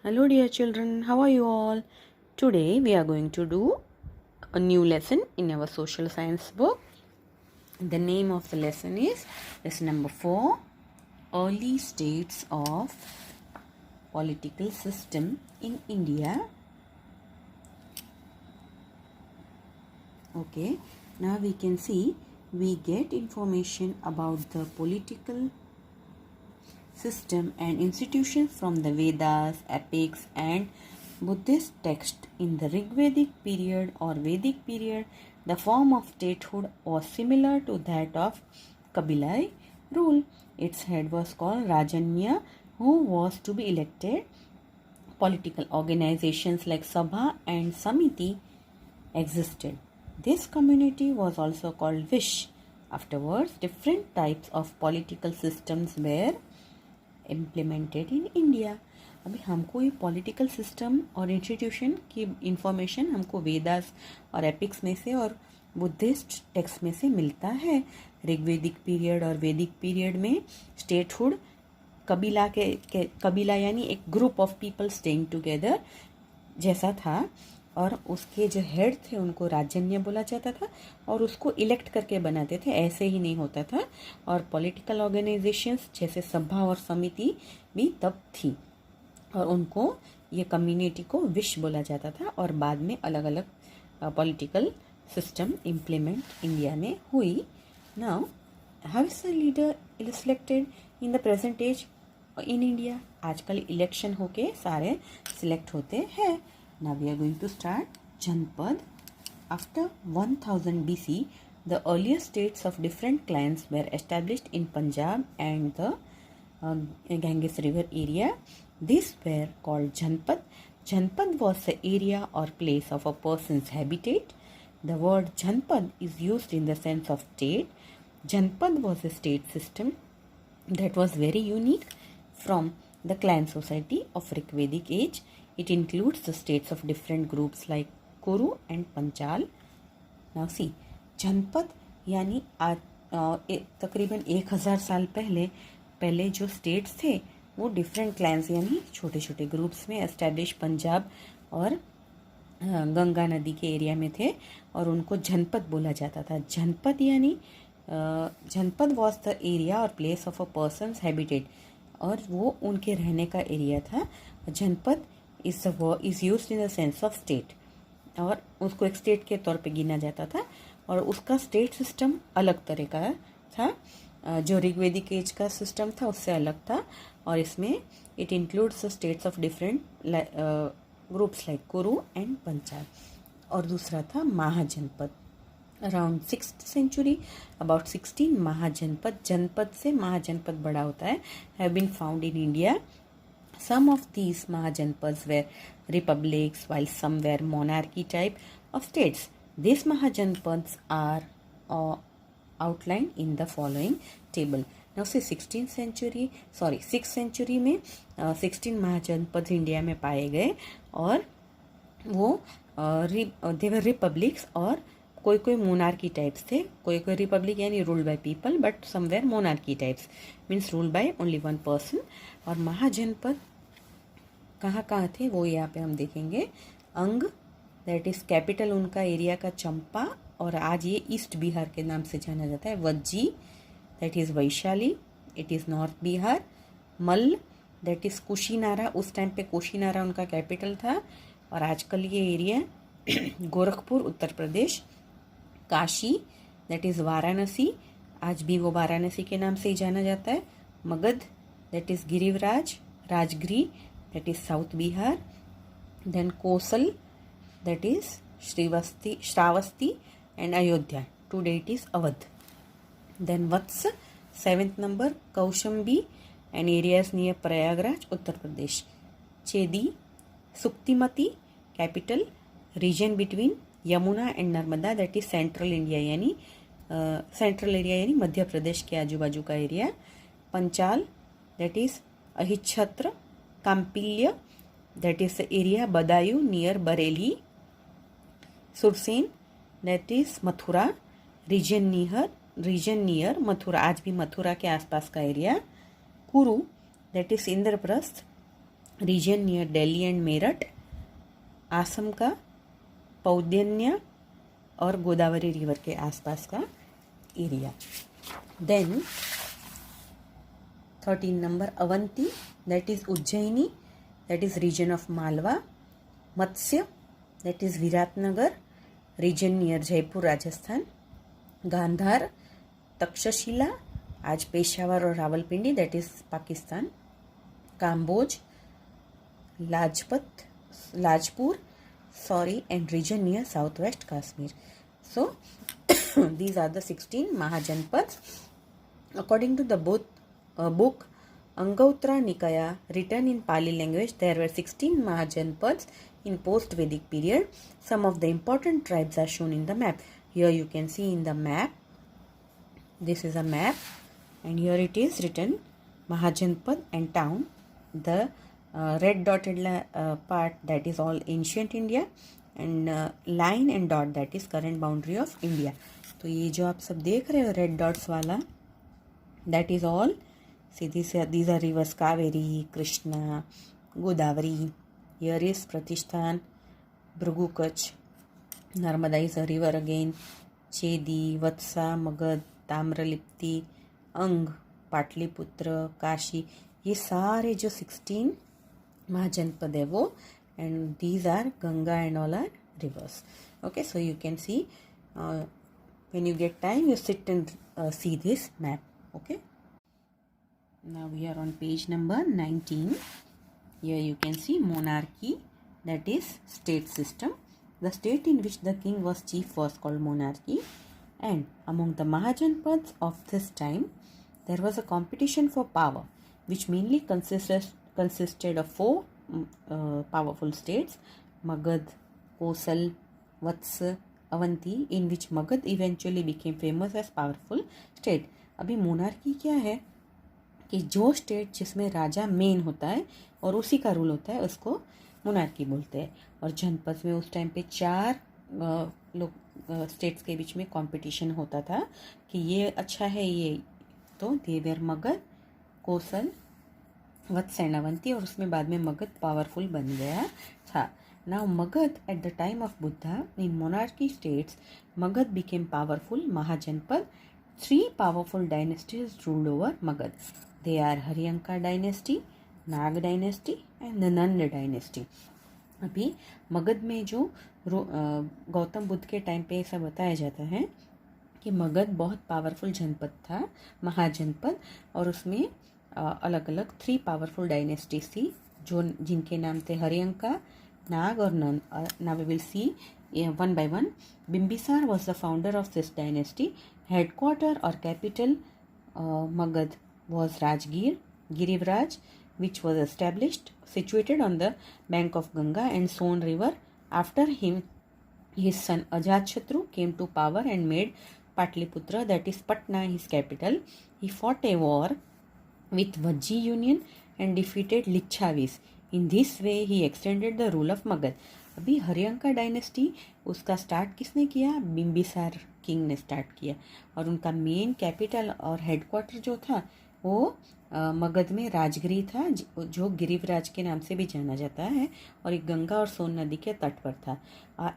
Hello, dear children. How are you all? Today, we are going to do a new lesson in our social science book. The name of the lesson is lesson number 4, Early States of Political System in India. Okay, now we can see we get information about the political system and institutions from the Vedas, epics and Buddhist texts. In the Rigvedic period or Vedic period, the form of statehood was similar to that of Kabilai rule. Its head was called Rajanya, who was to be elected. Political organizations like Sabha and Samiti existed. This community was also called Vish. Afterwards, different types of political systems were implemented in India. अभी हमको ये political system और institution की information हमको वेदास और epics में से और बुद्धिस्ट टेक्स्ट में से मिलता है. ऋग्वेदिक पीरियड और वैदिक पीरियड में स्टेटहुड कबीला यानी एक group of people staying together जैसा था और उसके जो हेड थे उनको राजन्य बोला जाता था और उसको इलेक्ट करके बनाते थे, ऐसे ही नहीं होता था. और पॉलिटिकल ऑर्गेनाइजेशंस जैसे सभा और समिति भी तब थी और उनको ये कम्युनिटी को विश बोला जाता था. और बाद में अलग अलग पॉलिटिकल सिस्टम इम्प्लीमेंट इंडिया में हुई. Now how is the leader selected in the present age in India? आजकल इलेक्शन होके सारे सिलेक्ट होते हैं. Now we are going to start Janpad. After 1000 BC, the earlier states of different clans were established in Punjab and the Ganges River area. These were called Janpad. Janpad was the area or place of a person's habitat. The word Janpad is used in the sense of state. Janpad was a state system that was very unique from the clan society of Rigvedic age. It includes the states of different groups like Kuru and Panchal. Now see, जनपद यानी तकरीबन 1000 साल पहले जो states थे वो different clans यानी छोटे छोटे ग्रुप्स में एस्टैब्लिश पंजाब और गंगा नदी के एरिया में थे और उनको जनपद बोला जाता था. जनपद यानी जनपद वॉज द एरिया और place of a persons habitat और वो उनके रहने का एरिया था. जनपद is used in the sense of state और उसको एक स्टेट के तौर पे गिना जाता था और उसका स्टेट सिस्टम अलग तरह का था. जो ऋग्वेदिक एज का सिस्टम था उससे अलग था और इसमें it includes the states of different groups like Kuru and Panchal. और दूसरा था mahajanapada. Around 6th century, about 16 mahajanapada, janapada से महाजनपद बड़ा होता है, have been found in India. Some of these Mahajanpads were republics while some were monarchy type of states. These Mahajanpads are outlined in the following table. Now say 6th century में 16 महाजनपद India में पाए गए और वो they were republics और कोई कोई monarchy types थे. कोई कोई रिपब्लिक यानी ruled by people but somewhere monarchy types means ruled by only one person. और महाजनपद कहाँ कहाँ थे वो यहाँ पे हम देखेंगे. अंग दैट इज़ कैपिटल उनका एरिया का चंपा और आज ये ईस्ट बिहार के नाम से जाना जाता है. Vajji that is Vaishali, it is north Bihar. Malla that is Kushinara, उस टाइम पे कुशीनारा उनका कैपिटल था और आजकल ये area Gorakhpur Uttar Pradesh. Kashi that is Varanasi, आज भी वो वाराणसी के नाम से ही जाना जाता है. Magadh that is Girivraj, Rajgiri that is south Bihar. Then Kosal that is Shravasti and Ayodhya, today it is Awadh. Then Vatsa 7th number, Kaushambi and areas near Prayagraj Uttar Pradesh. Chedi Suktimati capital, region between Yamuna and Narmada that is central India यानी सेंट्रल एरिया यानी मध्य प्रदेश के आजू बाजू का area. Panchal that is Ahichchhatra. Kampilya that is the area Budaun near Bareilly. Sursen that is Mathura, region near Mathura, आज भी मथुरा के आसपास का area. Kuru that is Indraprastha. Region near Delhi and Meerut, Assam का पौद्यन्य और गोदावरी रिवर के आसपास का area. Then 13 number Avanti, that is Ujjaini, that is region of Malwa. Matsya, that is Viratnagar, region near Jaipur Rajasthan. Gandhar, Takshashila, आज पेशावर और Rawalpindi, that is Pakistan. Kamboj, Lajpur, and region near southwest Kashmir. So these are the 16 Mahajanpads. According to the book Angautra Nikaya, written in Pali language, there were 16 Mahajanpads in post-Vedic period. Some of the important tribes are shown in the map. Here you can see in the map, this is a map, and here it is written Mahajanpad and town. The red dotted part, that is all ancient India, and line and dot, that is current boundary of India. तो ये जो आप सब देख रहे हो red dots वाला, that is all, see these are rivers Kaveri, Krishna, Godavari. Here is Pratishthan, Bhrigu Kutch, Narmada is a river again, Chedi, Vatsa, Magad, Tamralipti, Ang, Patliputra, Kashi. ये सारे जो 16 महाजनपद है वो, and these are Ganga and all are rivers. Okay, so you can see when you get time, you sit and see this map. Okay, now we are on page number 19. Here you can see monarchy, that is state system. The state in which the king was chief was called monarchy, and among the Mahajanpads of this time there was a competition for power, which mainly consisted of 4 powerful states: Magad, Kosal, Vatsa, Avanti, in which Magad eventually became famous as powerful state. अभी monarchy क्या है कि जो state जिसमें राजा main होता है और उसी का रूल होता है उसको मोनार्की बोलते हैं। और जनपद में उस टाइम पे 4 लोग स्टेट्स के बीच में कंपटीशन होता था कि ये अच्छा है, ये तो देवर मगध, कोसल, वत्स एंड अवंती, और उसमें बाद में मगध पावरफुल बन गया था। Now Magadh at the time of Buddha in monarchy states, Magadh became powerful mahajanapada. 3 powerful dynasties ruled over Magad. They are Haryanka dynasty, Naga dynasty and the Nanda dynasty. अभी मगध में जो गौतम बुद्ध के टाइम पे ऐसा बताया जाता है कि मगध बहुत पावरफुल जनपद था, महाजनपद, और उसमें अलग अलग 3 पावरफुल डायनेस्टीज थी जो जिनके नाम थे हरियंका, नाग और Nanda. Now we will see one by one. Bimbisar was the founder of this dynasty. Headquarter or capital Magad was Rajgir, Girivraj, which was established situated on the bank of Ganga and Son river. After him, his son Ajatashatru came to power and made Patliputra, that is Patna, his capital. He fought a war with Vajji Union and defeated Lichavis. In this way, he extended the rule of Magad. अभी Haryanka dynasty उसका start किसने किया? Bimbisara king ने start किया, और उनका main capital और headquarter जो था वो मगध में राजगिरी था, जो गिरिवराज के नाम से भी जाना जाता है, और एक गंगा और सोन नदी के तट पर था।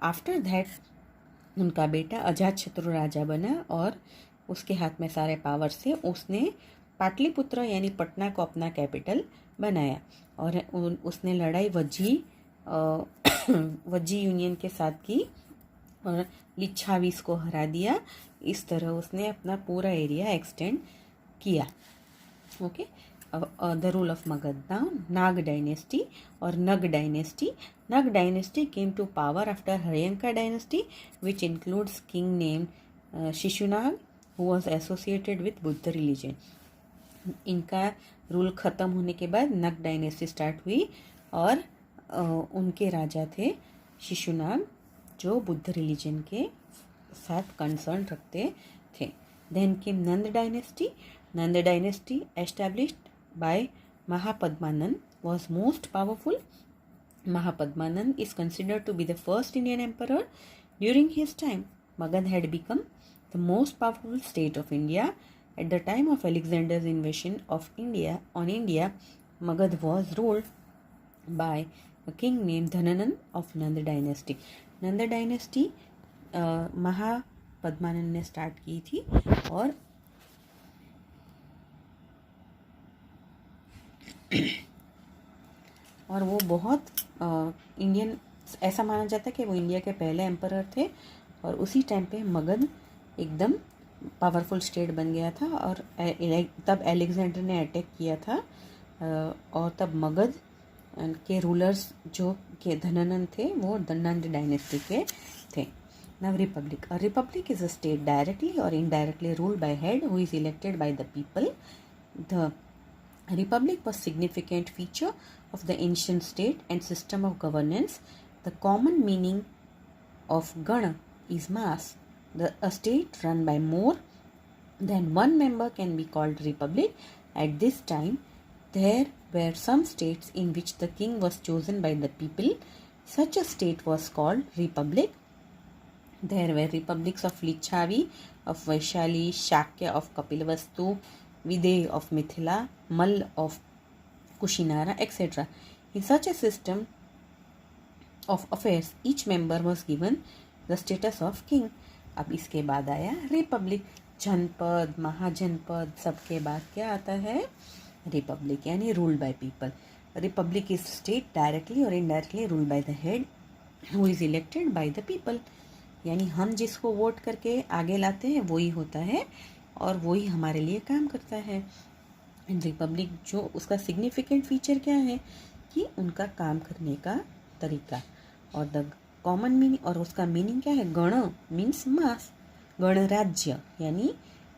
आफ्टर दैट उनका बेटा अजातशत्रु राजा बना और उसके हाथ में सारे पावर से उसने पाटलिपुत्र यानी पटना को अपना कैपिटल बनाया, और उसने लड़ाई वज्जी यूनियन के साथ की और लिच्छावीस को हरा दिया। इस तरह उसने अपना पूरा एरिया एक्सटेंड किया। Okay, the rule of Magadh. Now Naag dynasty और Nag dynasty. Nag dynasty came to power after Haryanka dynasty which includes king named Shishunaga who was associated with Buddha religion. इनका रूल ख़त्म होने के बाद नग डायनेस्टी स्टार्ट हुई और उनके राजा थे शिशुनाग जो बुद्ध रिलीजन के साथ कंसर्न रखते थे। Then came Nand dynasty. Nand dynasty established by Mahapadmanand was most powerful. Mahapadmanand is considered to be the first Indian emperor. During his time, Magad had become the most powerful state of India. At the time of Alexander's invasion of India, Magad was ruled by a king named Dhananand of Nand dynasty. Nand dynasty Mahapadmananda ने start की थी और वो बहुत Indian, ऐसा माना जाता है कि वो इंडिया के पहले एम्परर थे और उसी टाइम पे मगध एकदम पावरफुल स्टेट बन गया था और तब अलेक्जेंडर ने अटैक किया था और तब मगध के रूलर्स जो के धनानंद थे वो नंद डायनेस्टी के थे. Now republic. A republic is a state directly or indirectly ruled by head who is elected by the people. The republic was significant feature of the ancient state and system of governance. The common meaning of Gana is mass. A state run by more than one member can be called republic. At this time, there were some states in which the king was chosen by the people. Such a state was called republic. There were republics of Lichavi, of Vaishali, Shakya of Kapilavastu, Videha of Mithila, Mal of Kushinara, etc. In such a system of affairs, each member was given the status of king. अब इसके बाद आया Republic. जनपद, महाजनपद, सबके बाद क्या आता है? रिपब्लिक, यानी ruled by people. Republic is state directly और indirectly ruled by the head who is elected by the people. यानी हम जिसको वोट करके आगे लाते हैं वही होता है और वही हमारे लिए काम करता है. रिपब्लिक जो उसका सिग्निफिकेंट फीचर क्या है कि उनका काम करने का तरीका. और द कॉमन मीनिंग, और उसका मीनिंग क्या है? गण मीन्स मास, गणराज्य यानी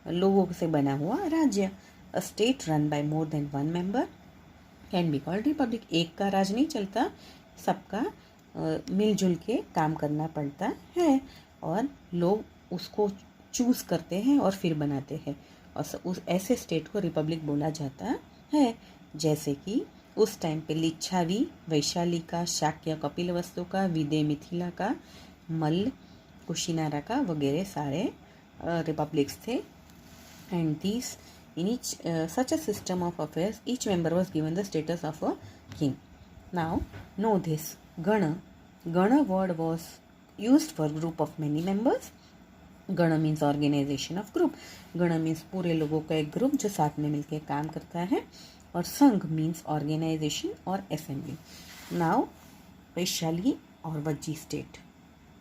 लोगों से बना हुआ राज्य. A state run by more than one member can be called Republic. एक का राज नहीं चलता, सबका मिलजुल के काम करना पड़ता है और लोग उसको चूज़ करते हैं और फिर बनाते हैं और उस ऐसे स्टेट को रिपब्लिक बोला जाता है. जैसे कि उस टाइम पे लिच्छावी, वैशाली का, शाक्य कपिलवस्तु का, विदेह मिथिला का, मल्ल कुशिनारा का वगैरह सारे रिपब्लिक्स थे. And this in each such a system of affairs, each member was given the status of a king. Now know this, Gana word was used for group of many members. Gana means organization of group. Gana means पूरे लोगों का एक group जो साथ में मिलकर काम करता है. और संघ means organization और assembly. Now वैशाली और वज्जी स्टेट.